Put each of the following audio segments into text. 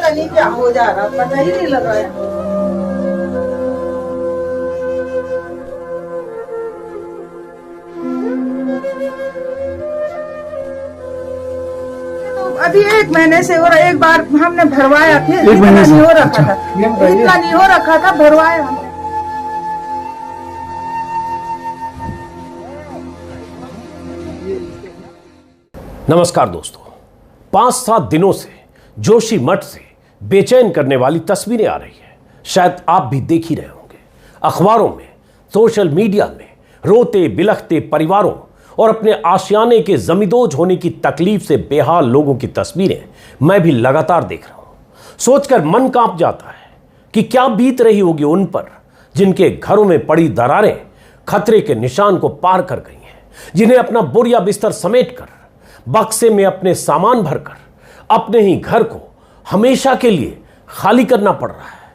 पता नहीं क्या हो जा रहा, पता ही नहीं लग रहा है। अभी 1 महीने से और एक बार हमने भरवाया, फिर इतना नहीं हो रखा था, इतना नहीं हो रखा था, भरवाया हमने। नमस्कार दोस्तों, 5-7 दिनों से जोशी मठ से बेचैन करने वाली तस्वीरें आ रही है। शायद आप भी देख ही रहे होंगे। अखबारों में, सोशल मीडिया में रोते बिलखते परिवारों और अपने आशियाने के जमींदोज होने की तकलीफ से बेहाल लोगों की तस्वीरें मैं भी लगातार देख रहा हूं। सोचकर मन कांप जाता है कि क्या बीत रही होगी उन पर जिनके घरों में पड़ी दरारें खतरे के निशान को पार कर गई हैं, जिन्हें अपना बोरिया बिस्तर समेटकर बक्से में अपने सामान भरकर अपने ही घर को हमेशा के लिए खाली करना पड़ रहा है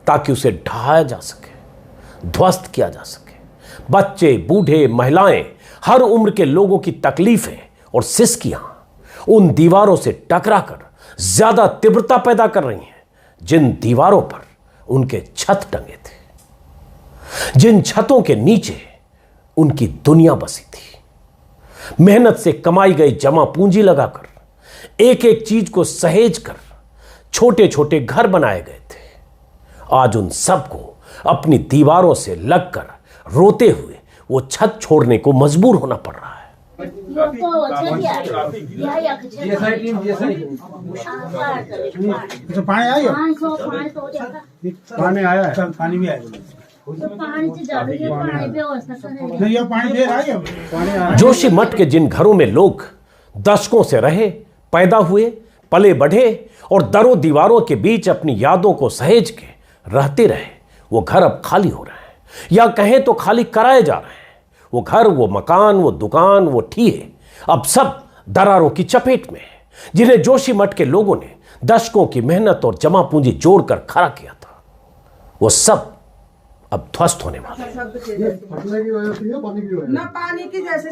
ताकि उसे ढहाया जा सके, ध्वस्त किया जा सके। बच्चे, बूढ़े, महिलाएं, हर उम्र के लोगों की तकलीफें और सिसकियां उन दीवारों से टकराकर ज्यादा तीव्रता पैदा कर रही हैं जिन दीवारों पर उनके छत टंगे थे, जिन छतों के नीचे उनकी दुनिया बसी थी। मेहनत से कमाई गई जमा पूंजी लगाकर एक एक चीज को सहेज कर छोटे छोटे घर बनाए गए थे। आज उन सबको अपनी दीवारों से लगकर रोते हुए वो छत छोड़ने को मजबूर होना पड़ रहा है। जोशी मठ के जिन घरों में लोग दशकों से रहे, पैदा हुए, पले बढ़े और दरों दीवारों के बीच अपनी यादों को सहेज के रहते रहे, वो घर अब खाली हो रहे हैं, या कहें तो खाली कराए जा रहे हैं। वो घर, वो मकान, वो दुकान, वो ठीहे अब सब दरारों की चपेट में है, जिन्हें जोशी मठ के लोगों ने दशकों की मेहनत और जमा पूंजी जोड़कर खड़ा किया था। वो सब अब ध्वस्त होने वाला है। ना पानी की जैसे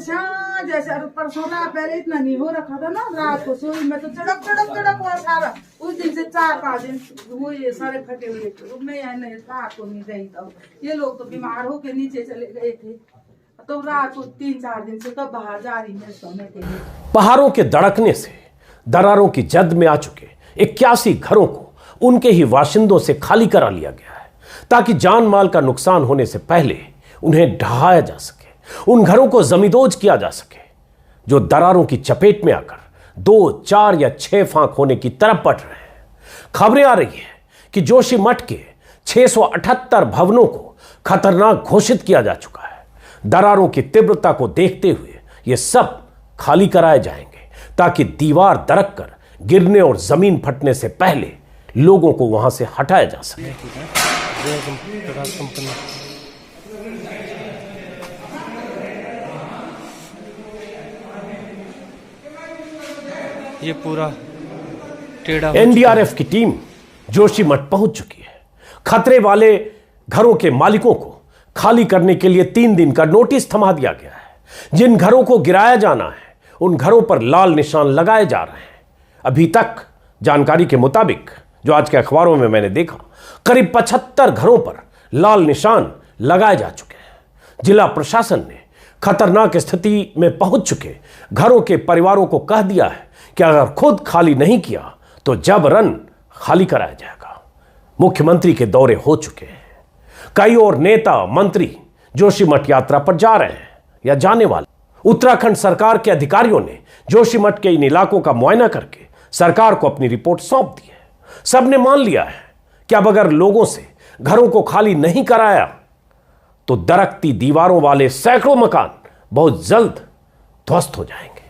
परसों पहले इतना नहीं हो रखा था ना, रात को सोई में तो चड़क हुआ सारा। उस दिन से 4-5 दिन वो ये सारे फटे हुए थे। मैं यहाँ रात को नहीं गई था, ये लोग तो बीमार होके नीचे चले गए थे, तो रात को 3-4 दिन से तो बाहर जा रही है सोने के लिए। पहाड़ों के धड़कने से दरारों की जद में आ चुके 81 घरों को उनके ही वाशिंदों से खाली करा लिया गया है ताकि जान माल का नुकसान होने से पहले उन्हें ढहाया जा सके, उन घरों को जमींदोज किया जा सके जो दरारों की चपेट में आकर 2, 4 या 6 फांक होने की तरफ बढ़ रहे हैं। खबरें आ रही हैं कि जोशी मठ के 678 भवनों को खतरनाक घोषित किया जा चुका है। दरारों की तीव्रता को देखते हुए ये सब खाली कराए जाएंगे ताकि दीवार दरक कर गिरने और जमीन फटने से पहले लोगों को वहां से हटाया जा सके। ये पूरा टेढ़ा एनडीआरएफ की टीम जोशी मठ पहुंच चुकी है। खतरे वाले घरों के मालिकों को खाली करने के लिए 3 दिन का नोटिस थमा दिया गया है। जिन घरों को गिराया जाना है उन घरों पर लाल निशान लगाए जा रहे हैं। अभी तक जानकारी के मुताबिक जो आज के अखबारों में मैंने देखा, करीब 75 घरों पर लाल निशान लगाए जा चुके हैं। जिला प्रशासन ने खतरनाक स्थिति में पहुंच चुके घरों के परिवारों को कह दिया है कि अगर खुद खाली नहीं किया तो जबरन खाली कराया जाएगा। मुख्यमंत्री के दौरे हो चुके हैं। कई और नेता मंत्री जोशी मठ यात्रा पर जा रहे हैं या जाने वाले। उत्तराखंड सरकार के अधिकारियों ने जोशी मठ के इन इलाकों का मुआयना करके सरकार को अपनी रिपोर्ट सौंप दी है। सबने मान लिया है कि अब अगर लोगों से घरों को खाली नहीं कराया तो दरकती दीवारों वाले सैकड़ों मकान बहुत जल्द ध्वस्त हो जाएंगे।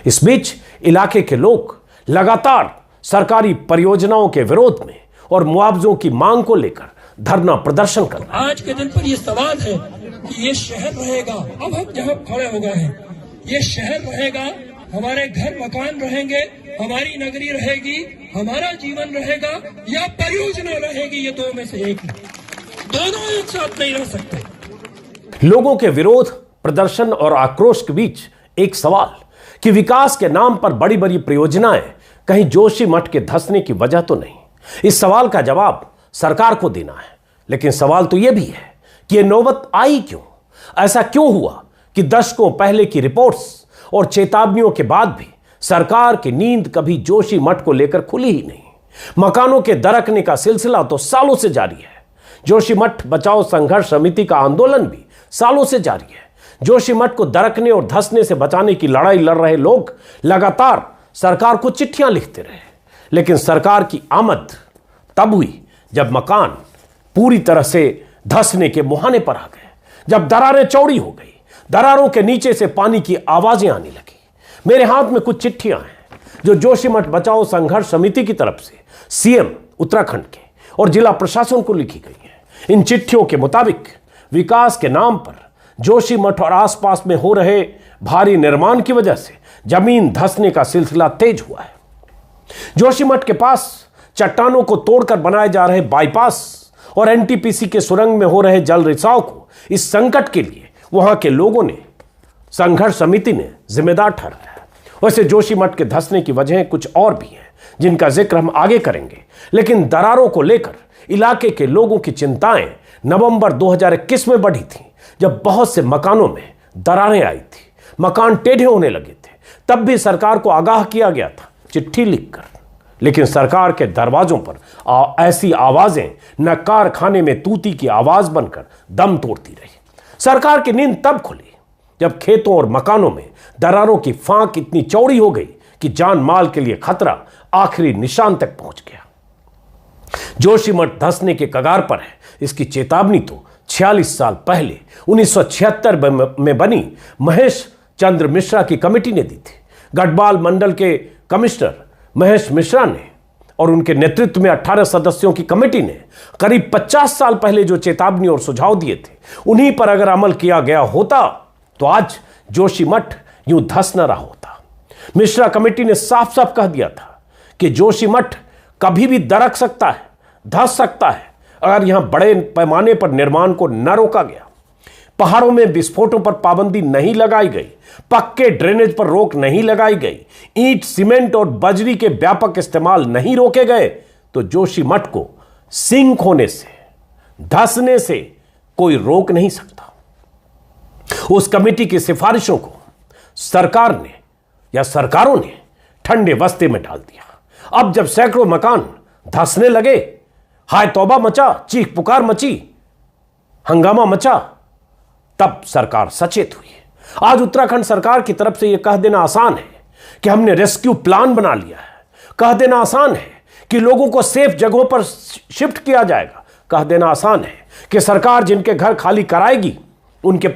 इस बीच इलाके के लोग लगातार सरकारी परियोजनाओं के विरोध में और मुआवजों की मांग को लेकर धरना प्रदर्शन कर रहे हैं। आज के दिन पर यह सवाल है कि ये शहर रहेगा, अब हम जहाँ खड़े हो गए हैं, ये शहर रहेगा, हमारे घर मकान रहेंगे, हमारी नगरी रहेगी, हमारा जीवन रहेगा, या परियोजना रहेगी, ये दो में से एक है। दोनों एक साथ नहीं रह सकते। लोगों के विरोध प्रदर्शन और आक्रोश के बीच एक सवाल कि विकास के नाम पर बड़ी बड़ी परियोजनाएं कहीं जोशी मठ के धंसने की वजह तो नहीं, इस सवाल का जवाब सरकार को देना है, लेकिन सवाल तो यह भी है कि यह नौबत आई क्यों? ऐसा क्यों हुआ कि दशकों पहले की रिपोर्ट्स और चेतावनियों के बाद भी सरकार की नींद कभी जोशीमठ को लेकर खुली ही नहीं? मकानों के दरकने का सिलसिला तो सालों से जारी है। जोशीमठ बचाओ संघर्ष समिति का आंदोलन भी सालों से जारी है। जोशीमठ को दरकने और धंसने से बचाने की लड़ाई लड़ रहे लोग लगातार सरकार को चिट्ठियां लिखते रहे, लेकिन सरकार की आमद तब हुई जब मकान पूरी तरह से धंसने के मुहाने पर आ गए, जब दरारें चौड़ी हो गई, दरारों के नीचे से पानी की आवाजें आने लगी। मेरे हाथ में कुछ चिट्ठियां हैं जो जोशीमठ बचाओ संघर्ष समिति की तरफ से सीएम उत्तराखंड के और जिला प्रशासन को लिखी गई हैं। इन चिट्ठियों के मुताबिक विकास के नाम पर जोशीमठ और आसपास में हो रहे भारी निर्माण की वजह से जमीन धंसने का सिलसिला तेज हुआ है। जोशीमठ के पास चट्टानों को तोड़कर बनाए जा रहे बाईपास और एनटीपीसी के सुरंग में हो रहे जल रिसाव को, इस संकट के लिए वहां के लोगों ने, संघर्ष समिति ने जिम्मेदार ठहराया। वैसे जोशीमठ के धंसने की वजहें कुछ और भी हैं जिनका जिक्र हम आगे करेंगे, लेकिन दरारों को लेकर इलाके के लोगों की चिंताएं नवंबर 2021 में बढ़ी थी, जब बहुत से मकानों में दरारें आई थी, मकान टेढ़े होने लगे थे। तब भी सरकार को आगाह किया गया था चिट्ठी लिखकर, लेकिन सरकार के दरवाजों पर ऐसी आवाजें न कारखाने में तूती की आवाज बनकर दम तोड़ती रही। सरकार की नींद तब खुली जब खेतों और मकानों में दरारों की फांक इतनी चौड़ी हो गई कि जान माल के लिए खतरा आखिरी निशान तक पहुंच गया। जोशीमठ धंसने के कगार पर है, इसकी चेतावनी तो 46 साल पहले 1976 में बनी महेश चंद्र मिश्रा की कमेटी ने दी थी। गढ़वाल मंडल के कमिश्नर महेश मिश्रा ने और उनके नेतृत्व में 18 सदस्यों की कमेटी ने करीब 50 साल पहले जो चेतावनी और सुझाव दिए थे, उन्हीं पर अगर अमल किया गया होता तो आज जोशीमठ यूं धंस न रहा होता। मिश्रा कमेटी ने साफ साफ कह दिया था कि जोशीमठ कभी भी दरक सकता है, धंस सकता है, अगर यहां बड़े पैमाने पर निर्माण को न रोका गया, पहाड़ों में विस्फोटों पर पाबंदी नहीं लगाई गई, पक्के ड्रेनेज पर रोक नहीं लगाई गई, ईंट, सीमेंट और बजरी के व्यापक इस्तेमाल नहीं रोके गए, तो जोशीमठ को सिंक होने से, धंसने से कोई रोक नहीं सकता। उस कमेटी की सिफारिशों को सरकार ने या सरकारों ने ठंडे बस्ते में डाल दिया। अब जब सैकड़ों मकान धंसने लगे, हाय तौबा मचा, चीख पुकार मची, हंगामा मचा, तब सरकार सचेत हुई। आज उत्तराखंड सरकार की तरफ से यह कह देना आसान है कि हमने रेस्क्यू प्लान बना लिया है, कह देना आसान है कि लोगों को सेफ जगहों पर शिफ्ट किया जाएगा, कह देना आसान है कि सरकार जिनके घर खाली कराएगी उनके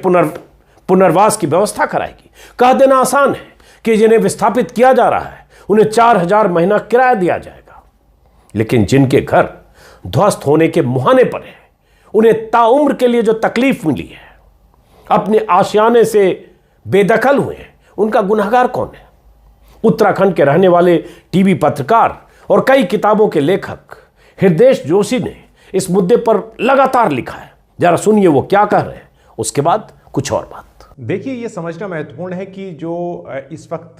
पुनर्वास की व्यवस्था कराएगी, कह देना आसान है कि जिन्हें विस्थापित किया जा रहा है उन्हें 4000 महीना किराया दिया जाएगा। लेकिन जिनके घर ध्वस्त होने के मुहाने पर है, उन्हें ताउम्र के लिए जो तकलीफ मिली है, अपने आशियाने से बेदखल हुए, उनका गुनहगार कौन है? उत्तराखंड के रहने वाले टीवी पत्रकार और कई किताबों के लेखक हृदेश जोशी ने इस मुद्दे पर लगातार लिखा है। जरा सुनिए वो क्या कह रहे हैं, उसके बाद कुछ और बात। देखिए, ये समझना महत्वपूर्ण है कि जो इस वक्त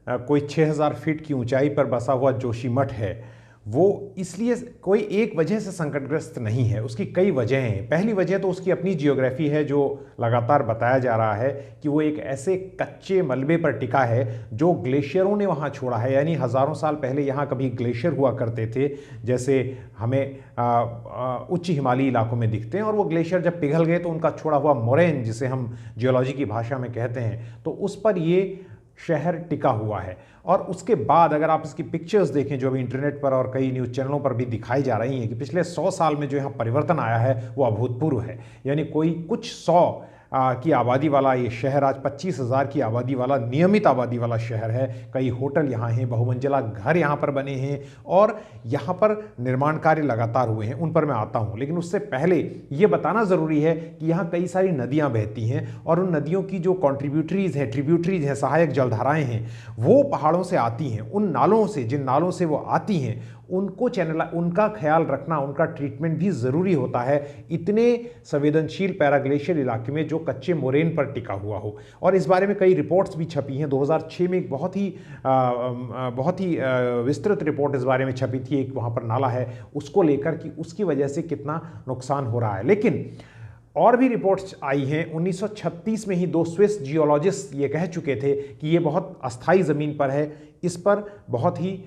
कोई 6000 फीट की ऊंचाई पर बसा हुआ जोशीमठ है, वो इसलिए कोई एक वजह से संकटग्रस्त नहीं है, उसकी कई वजहें हैं। पहली वजह तो उसकी अपनी जियोग्राफी है, जो लगातार बताया जा रहा है कि वो एक ऐसे कच्चे मलबे पर टिका है जो ग्लेशियरों ने वहाँ छोड़ा है। यानी हज़ारों साल पहले यहाँ कभी ग्लेशियर हुआ करते थे, जैसे हमें उच्च हिमालयी इलाकों में दिखते हैं, और वो ग्लेशियर जब पिघल गए तो उनका छोड़ा हुआ मोरेन, जिसे हम जियोलॉजी की भाषा में कहते हैं, तो उस पर ये शहर टिका हुआ है। और उसके बाद अगर आप इसकी पिक्चर्स देखें जो अभी इंटरनेट पर और कई न्यूज़ चैनलों पर भी दिखाई जा रही हैं, कि पिछले 100 साल में जो यहाँ परिवर्तन आया है वो अभूतपूर्व है। यानी कोई कुछ 100 की आबादी वाला ये शहर आज 25,000 की आबादी वाला, नियमित आबादी वाला शहर है। कई होटल यहाँ हैं, बहुमंजिला घर यहाँ पर बने हैं, और यहाँ पर निर्माण कार्य लगातार हुए हैं, उन पर मैं आता हूँ। लेकिन उससे पहले ये बताना ज़रूरी है कि यहाँ कई सारी नदियाँ बहती हैं, और उन नदियों की जो कॉन्ट्रीब्यूटरीज़ हैं, ट्रिब्यूटरीज़ हैं, सहायक जलधाराएँ हैं, वो पहाड़ों से आती हैं। उन नालों से, जिन नालों से वो आती हैं, उनको उनका ख्याल रखना, उनका ट्रीटमेंट भी ज़रूरी होता है इतने संवेदनशील पैराग्लेशियर इलाके में जो कच्चे मोरेन पर टिका हुआ हो। और इस बारे में कई रिपोर्ट्स भी छपी हैं। 2006 में एक बहुत ही विस्तृत रिपोर्ट इस बारे में छपी थी। एक वहाँ पर नाला है उसको लेकर कि उसकी वजह से कितना नुकसान हो रहा है। लेकिन और भी रिपोर्ट्स आई हैं। 1936 में ही 2 स्विस जियोलॉजिस्ट ये कह चुके थे कि ये बहुत अस्थायी ज़मीन पर है, इस पर बहुत ही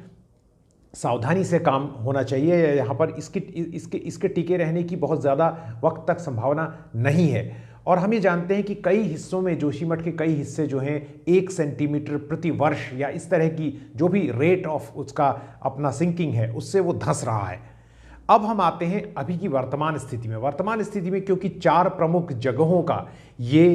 सावधानी से काम होना चाहिए। यहाँ पर इसके टिके रहने की बहुत ज़्यादा वक्त तक संभावना नहीं है। और हम ये जानते हैं कि कई हिस्सों में जोशीमठ के कई हिस्से जो हैं 1 सेंटीमीटर प्रति वर्ष या इस तरह की जो भी रेट ऑफ उसका अपना सिंकिंग है उससे वो धंस रहा है। अब हम आते हैं अभी की वर्तमान स्थिति में। वर्तमान स्थिति में क्योंकि 4 प्रमुख जगहों का ये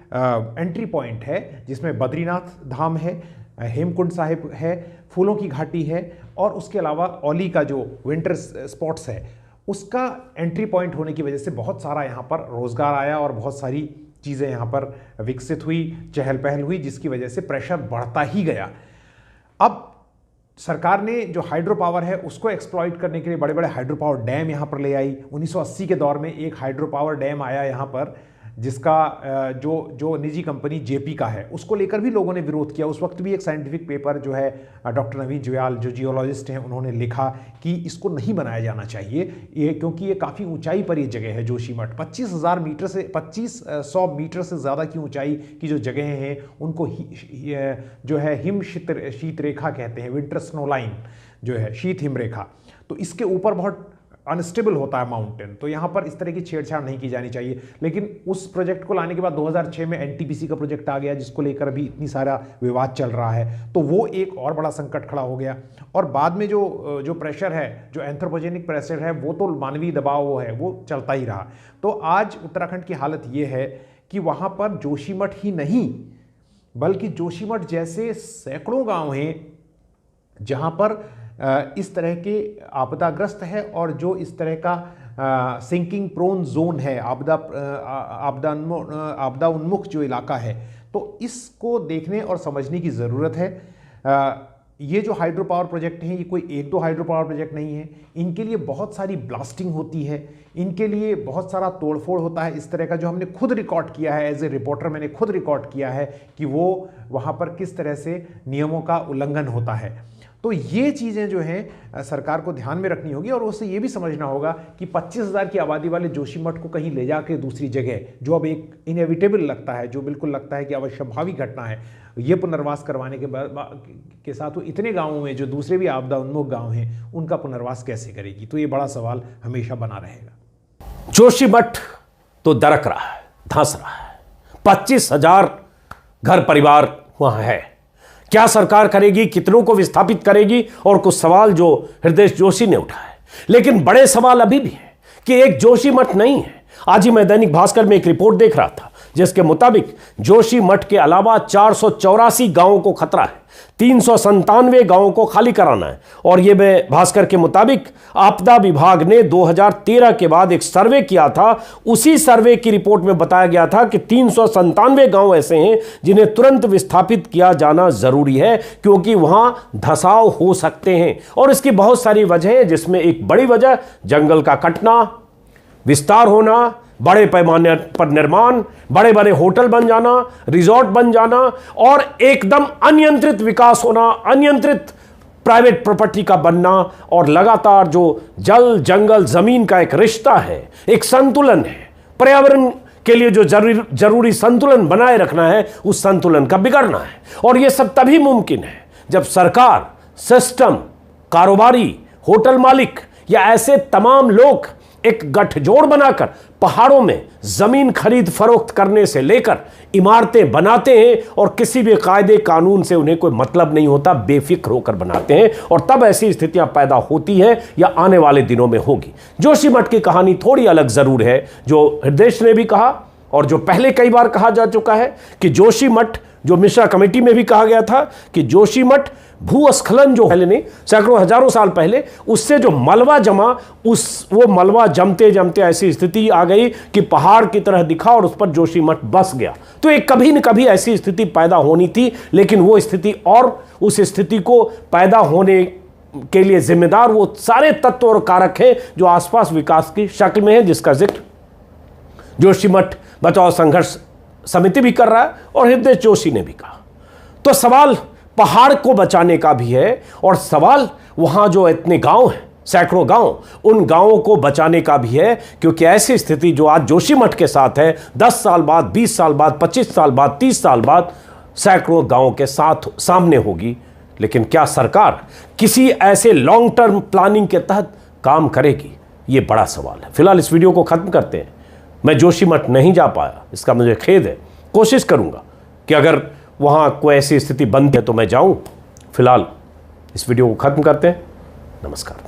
एंट्री पॉइंट है, जिसमें बद्रीनाथ धाम है, हेमकुंड साहिब है, फूलों की घाटी है और उसके अलावा औली का जो विंटर स्पॉट्स है उसका एंट्री पॉइंट होने की वजह से बहुत सारा यहाँ पर रोज़गार आया और बहुत सारी चीज़ें यहाँ पर विकसित हुई, चहल पहल हुई, जिसकी वजह से प्रेशर बढ़ता ही गया। अब सरकार ने जो हाइड्रो पावर है उसको एक्सप्लॉइट करने के लिए बड़े बड़े हाइड्रो पावर डैम यहाँ पर ले आई। 1980 के दौर में एक हाइड्रो पावर डैम आया यहाँ पर, जिसका जो निजी कंपनी जेपी का है, उसको लेकर भी लोगों ने विरोध किया। उस वक्त भी एक साइंटिफिक पेपर जो है डॉक्टर नवीन जुयाल जो जियोलॉजिस्ट हैं उन्होंने लिखा कि इसको नहीं बनाया जाना चाहिए ये, क्योंकि ये काफ़ी ऊंचाई पर ये जगह है जोशीमठ। 25,000 मीटर से 2500 मीटर से ज़्यादा की ऊंचाई की जो जगहें हैं उनको जो है हिम शीत रेखा कहते हैं, विंटर स्नो लाइन जो है, शीत हिम रेखा। तो इसके ऊपर बहुत अनस्टेबल होता है माउंटेन, तो यहाँ पर इस तरह की छेड़छाड़ नहीं की जानी चाहिए। लेकिन उस प्रोजेक्ट को लाने के बाद 2006 में एनटीपीसी का प्रोजेक्ट आ गया, जिसको लेकर अभी इतनी सारा विवाद चल रहा है, तो वो एक और बड़ा संकट खड़ा हो गया। और बाद में जो प्रेशर है, जो एंथ्रोपोजेनिक प्रेशर है, वो तो मानवीय दबाव वो है, वो चलता ही रहा। तो आज उत्तराखंड की हालत ये है कि वहाँ पर जोशीमठ ही नहीं बल्कि जोशीमठ जैसे सैकड़ों गाँव हैं जहाँ पर इस तरह के आपदाग्रस्त है और जो इस तरह का सिंकिंग प्रोन जोन है, आपदा उन्मुख जो इलाका है, तो इसको देखने और समझने की ज़रूरत है। ये जो हाइड्रो पावर प्रोजेक्ट हैं ये कोई 1-2 हाइड्रो पावर प्रोजेक्ट नहीं है, इनके लिए बहुत सारी ब्लास्टिंग होती है, इनके लिए बहुत सारा तोड़फोड़ होता है। इस तरह का जो हमने खुद रिकॉर्ड किया है, एज ए रिपोर्टर मैंने खुद रिकॉर्ड किया है कि वो वहाँ पर किस तरह से नियमों का उल्लंघन होता है। तो ये चीज़ें जो हैं सरकार को ध्यान में रखनी होगी और उससे ये भी समझना होगा कि 25,000 की आबादी वाले जोशीमठ को कहीं ले जाके दूसरी जगह, जो अब एक इनएविटेबल लगता है, जो बिल्कुल लगता है कि अवश्यंभावी घटना है, ये पुनर्वास करवाने के साथ वो इतने गाँवों में जो दूसरे भी आपदा उन्मुख गाँव हैं उनका पुनर्वास कैसे करेगी, तो ये बड़ा सवाल हमेशा बना रहेगा। जोशीमठ तो दरक रहा है, धंस रहा है, 25,000 घर परिवार वहां है। क्या सरकार करेगी, कितनों को विस्थापित करेगी, और कुछ सवाल जो हृदय जोशी ने उठाए। लेकिन बड़े सवाल अभी भी है कि एक जोशीमठ नहीं है। आज ही मैं दैनिक भास्कर में एक रिपोर्ट देख रहा था जिसके मुताबिक जोशीमठ के अलावा 484 गांवों को खतरा है, 397 गांवों को खाली कराना है। और यह मैं भास्कर के मुताबिक आपदा विभाग ने 2013 के बाद एक सर्वे किया था, उसी सर्वे की रिपोर्ट में बताया गया था कि 397 गांव ऐसे हैं जिन्हें तुरंत विस्थापित किया जाना जरूरी है, क्योंकि वहां धसाव हो सकते हैं। और इसकी बहुत सारी वजह है, जिसमें एक बड़ी वजह जंगल का कटना, विस्तार होना, बड़े पैमाने पर निर्माण, बड़े बड़े होटल बन जाना, रिजॉर्ट बन जाना और एकदम अनियंत्रित विकास होना, अनियंत्रित प्राइवेट प्रॉपर्टी का बनना, और लगातार जो जल जंगल जमीन का एक रिश्ता है, एक संतुलन है, पर्यावरण के लिए जो जरूरी संतुलन बनाए रखना है, उस संतुलन का बिगड़ना है। और यह सब तभी मुमकिन है जब सरकार, सिस्टम, कारोबारी, होटल मालिक या ऐसे तमाम लोग एक गठजोड़ बनाकर पहाड़ों में जमीन खरीद फरोख्त करने से लेकर इमारतें बनाते हैं, और किसी भी कायदे कानून से उन्हें कोई मतलब नहीं होता, बेफिक्र होकर बनाते हैं। और तब ऐसी स्थितियां पैदा होती हैं या आने वाले दिनों में होगी। जोशीमठ की कहानी थोड़ी अलग जरूर है, जो हृदय ने भी कहा और जो पहले कई बार कहा जा चुका है कि जोशीमठ, जो मिश्रा कमेटी में भी कहा गया था कि जोशीमठ भूस्खलन जो पहले नहीं, सैकड़ों हजारों साल पहले, उससे जो मलबा जमा, वो मलबा जमते जमते ऐसी स्थिति आ गई कि पहाड़ की तरह दिखा और उस पर जोशीमठ बस गया। तो एक कभी न कभी ऐसी स्थिति पैदा होनी थी, लेकिन वो स्थिति और उस स्थिति को पैदा होने के लिए जिम्मेदार वो सारे तत्व और कारक हैं जो आसपास विकास की शक्ल में है, जिसका जिक्र जोशीमठ बचाओ संघर्ष समिति भी कर रहा है और हृदय जोशी ने भी कहा। तो सवाल पहाड़ को बचाने का भी है और सवाल वहां जो इतने गांव हैं, सैकड़ों गांव, उन गांवों को बचाने का भी है, क्योंकि ऐसी स्थिति जो आज जोशीमठ के साथ है 10 साल बाद, 20 साल बाद, 25 साल बाद, 30 साल बाद सैकड़ों गांवों के साथ सामने होगी। लेकिन क्या सरकार किसी ऐसे लॉन्ग टर्म प्लानिंग के तहत काम करेगी? ये बड़ा सवाल है। फिलहाल इस वीडियो को खत्म करते हैं। मैं जोशीमठ नहीं जा पाया, इसका मुझे खेद है। कोशिश करूंगा कि अगर वहां कोई ऐसी स्थिति बनती है तो मैं जाऊं। फिलहाल इस वीडियो को खत्म करते हैं। नमस्कार।